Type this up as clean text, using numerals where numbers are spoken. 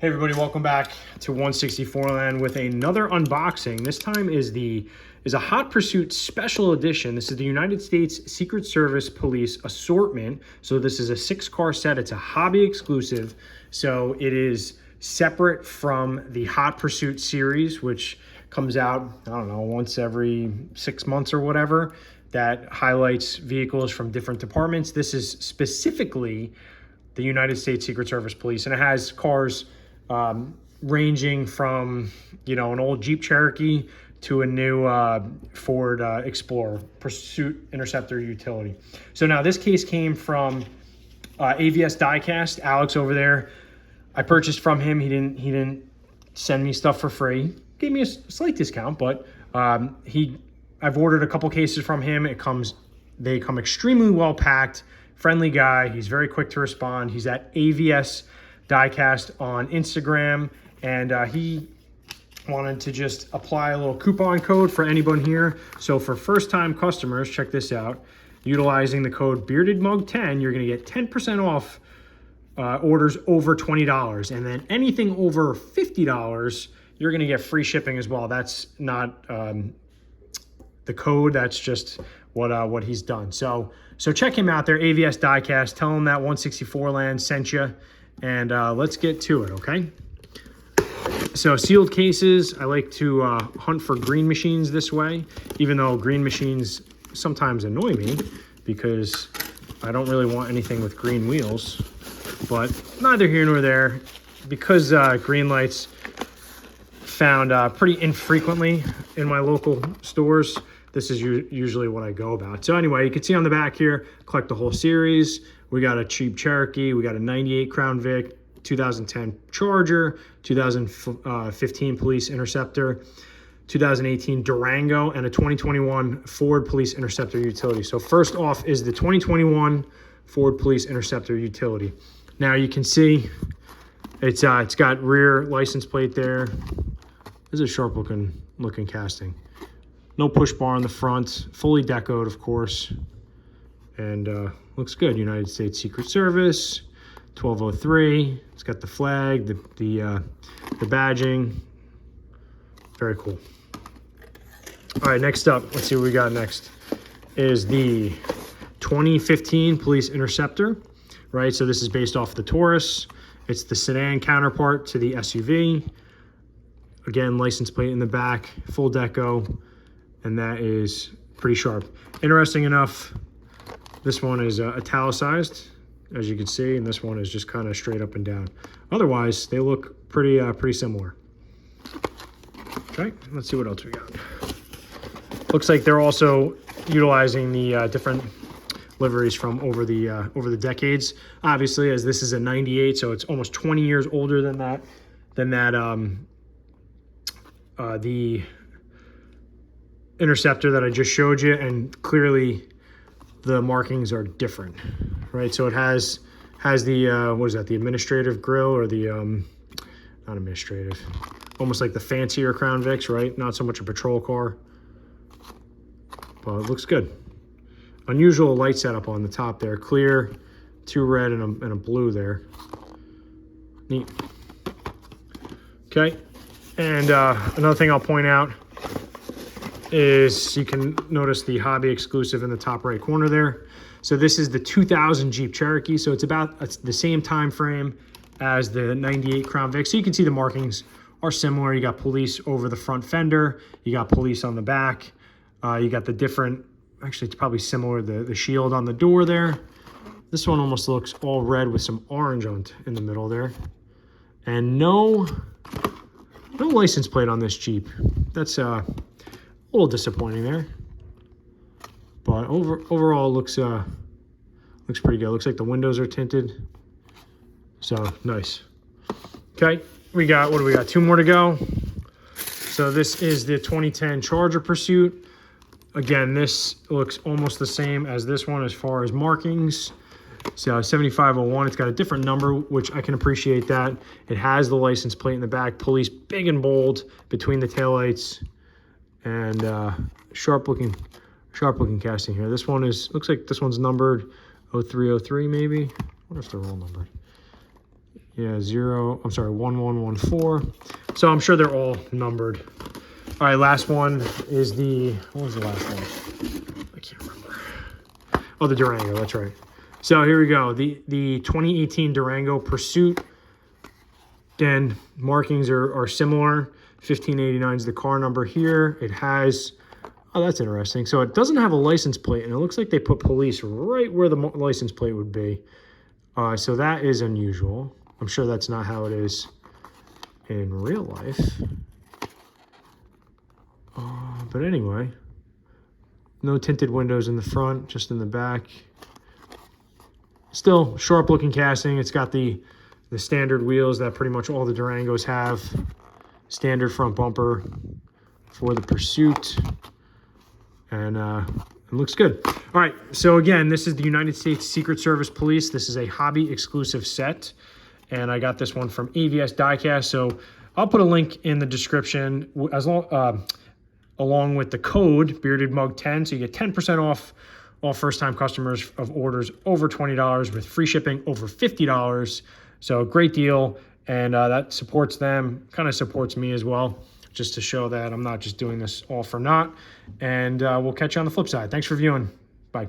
Hey everybody, welcome back to Onesixtyfourland with another unboxing. This time is a Hot Pursuit Special Edition. This is the United States Secret Service Police Assortment. So this is a 6-car set. It's a hobby exclusive. So it is separate from the Hot Pursuit series, which comes out, I don't know, once every 6 months or whatever, that highlights vehicles from different departments. This is specifically the United States Secret Service Police, and it has cars ranging from, you know, an old Jeep Cherokee to a new Ford Explorer Pursuit Interceptor utility. So now this case came from AVS Diecast. Alex over there, I purchased from him. He didn't send me stuff for free. Gave me a slight discount, but I've ordered a couple cases from him. They come extremely well packed. Friendly guy. He's very quick to respond. He's at AVS Diecast on Instagram, and he wanted to just apply a little coupon code for anyone here. So for first-time customers, check this out. Utilizing the code BeardedMug10, you're going to get 10% off orders over $20, and then anything over $50, you're going to get free shipping as well. That's not the code. That's just what he's done. So check him out there, AVS Diecast. Tell him that Onesixtyfourland sent you. And let's get to it, okay? So sealed cases, I like to hunt for green machines this way, even though green machines sometimes annoy me because I don't really want anything with green wheels. But neither here nor there, because GreenLight's found pretty infrequently in my local stores. This is usually what I go about. So anyway, you can see on the back here, collect the whole series. We got a cheap Cherokee, we got a 98 Crown Vic, 2010 Charger, 2015 Police Interceptor, 2018 Durango, and a 2021 Ford Police Interceptor utility. So first off is the 2021 Ford Police Interceptor utility. Now you can see it's got rear license plate there. This is a sharp looking casting. No push bar on the front, fully decoed, of course, and looks good. United States Secret Service, 1203. It's got the flag, the badging. Very cool. All right, next up, let's see what we got next. Is the 2015 Police Interceptor, right? So this is based off the Taurus. It's the sedan counterpart to the SUV. Again, license plate in the back, full deco, and that is pretty sharp. Interesting enough, this one is italicized, as you can see, and this one is just kind of straight up and down. Otherwise, they look pretty similar. Okay, let's see what else we got. Looks like they're also utilizing the different liveries from over the decades. Obviously, as this is a 98, so it's almost 20 years older than that. The Interceptor that I just showed you, and clearly the markings are different, right? So it has the what is that, the administrative grille, or the not administrative, almost like the fancier Crown Vics, right? Not so much a patrol car, but it looks good. Unusual light setup on the top there, clear, 2 red and a blue there. Neat. Okay, and another thing I'll point out is you can notice the hobby exclusive in the top right corner there. So this is the 2000 Jeep Cherokee. So it's about the same time frame as the 98 Crown Vic. So you can see the markings are similar. You got police over the front fender. You got police on the back. You got the different, actually it's probably similar, the shield on the door there. This one almost looks all red with some orange in the middle there. And no license plate on this Jeep. That's a little disappointing there, but overall looks pretty good. Looks like the windows are tinted, so nice. Okay, what do we got? 2 more to go. So this is the 2010 Charger Pursuit. Again, this looks almost the same as this one as far as markings. So 7501, it's got a different number, which I can appreciate that. It has the license plate in the back, police big and bold between the taillights, and sharp looking casting here. This one looks like this one's numbered 0303 maybe. I wonder if they're all numbered. Yeah, 1114. So I'm sure they're all numbered. All right, last one is what was the last one? I can't remember. Oh, the Durango, that's right. So here we go. The 2018 Durango Pursuit. Again, markings are similar. 1589 is the car number here. It has, oh, that's interesting. So it doesn't have a license plate, and it looks like they put police right where the license plate would be. So that is unusual. I'm sure that's not how it is in real life. But anyway, no tinted windows in the front, just in the back. Still sharp looking casting. It's got the standard wheels that pretty much all the Durangos have. Standard front bumper for the Pursuit. And it looks good. All right, so again, this is the United States Secret Service Police. This is a hobby exclusive set. And I got this one from AVS Diecast. So I'll put a link in the description along with the code BeardedMug10. So you get 10% off all first-time customers of orders over $20 with free shipping over $50. So great deal. And that supports them, kind of supports me as well, just to show that I'm not just doing this all for naught. And we'll catch you on the flip side. Thanks for viewing. Bye.